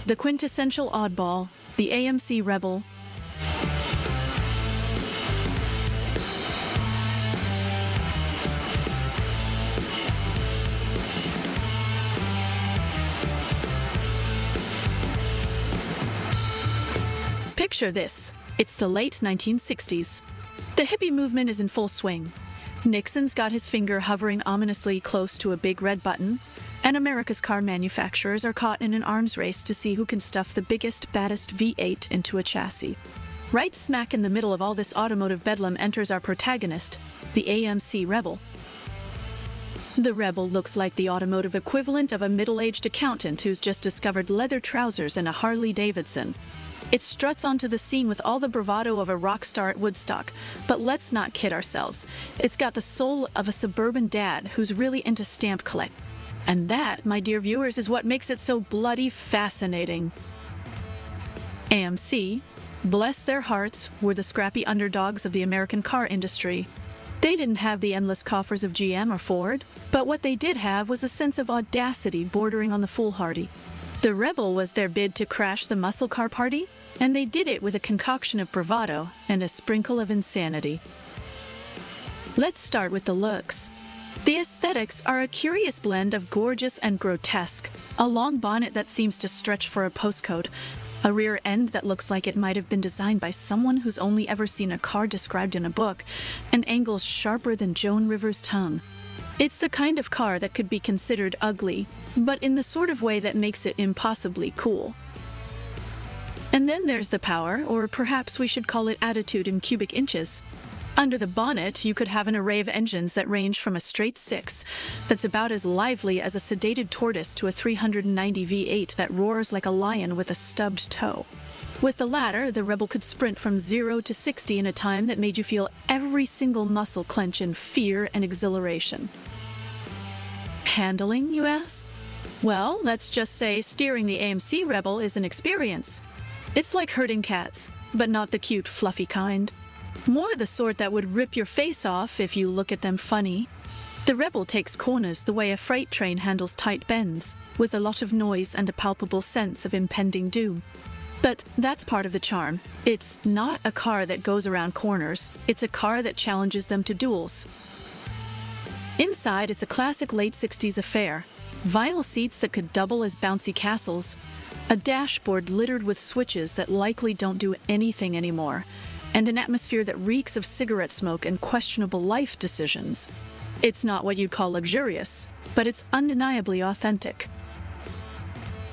the quintessential oddball, the AMC Rebel. Picture this. It's the late 1960s. The hippie movement is in full swing. Nixon's got his finger hovering ominously close to a big red button, and America's car manufacturers are caught in an arms race to see who can stuff the biggest, baddest V8 into a chassis. Right smack in the middle of all this automotive bedlam enters our protagonist, the AMC Rebel. The Rebel looks like the automotive equivalent of a middle-aged accountant who's just discovered leather trousers and a Harley-Davidson. It struts onto the scene with all the bravado of a Rockstar at Woodstock, but let's not kid ourselves. It's got the soul of a suburban dad who's really into stamp collecting. And that, my dear viewers, is what makes it so bloody fascinating. AMC, bless their hearts, were the scrappy underdogs of the American car industry. They didn't have the endless coffers of GM or Ford, but what they did have was a sense of audacity bordering on the foolhardy. The Rebel was their bid to crash the musclecar party, and they did it with a concoction of bravado and a sprinkle of insanity. Let's start with the looks. The aesthetics are a curious blend of gorgeous and grotesque, a long bonnet that seems to stretch for a postcode, a rear end that looks like it might have been designed by someone who's only ever seen a car described in a book, and angles sharper than Joan Rivers' tongue. It's the kind of car that could be considered ugly, but in the sort of way that makes it impossibly cool. And then there's the power, or perhaps we should call it attitude in cubic inches. Under the bonnet, you could have an array of engines that range from a straight 6 that's about as lively as a sedated tortoise to a 390 V8 that roars like a lion with a stubbed toe. With the latter, the Rebel could sprint from 0 to 60 in a time that made you feel every single muscle clench in fear and exhilaration. Handling, you ask? Well, let's just say steering the AMC Rebel is an experience. It's like herding cats, but not the cute, fluffy kind. More the sort that would rip your face off if you look at them funny. The Rebel takes corners the way a freight train handles tight bends, with a lot of noise and a palpable sense of impending doom. But that's part of the charm. It's not a car that goes around corners, it's a car that challenges them to duels. Inside, it's a classic late 60s affair. Vinyl seats that could double as bouncy castles, a dashboard littered with switches that likely don't do anything anymore, and an atmosphere that reeks of cigarette smoke and questionable life decisions. It's not what you'd call luxurious, but it's undeniably authentic.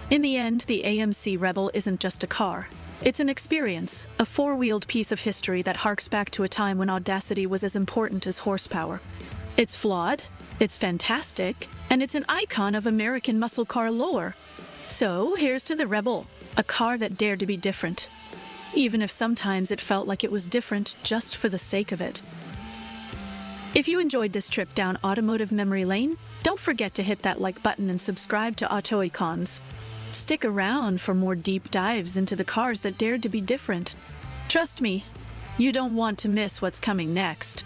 In the end, the AMC Rebel isn't just a car. It's an experience, a four-wheeled piece of history that harks back to a time when audacity was as important as horsepower. It's flawed, it's fantastic, and it's an icon of American muscle car lore. So here's to the Rebel, a car that dared to be different, even if sometimes it felt like it was different just for the sake of it. If you enjoyed this trip down automotive memory lane, don't forget to hit that like button and subscribe to Autoicons. Stick around for more deep dives into the cars that dared to be different. Trust me, you don't want to miss what's coming next.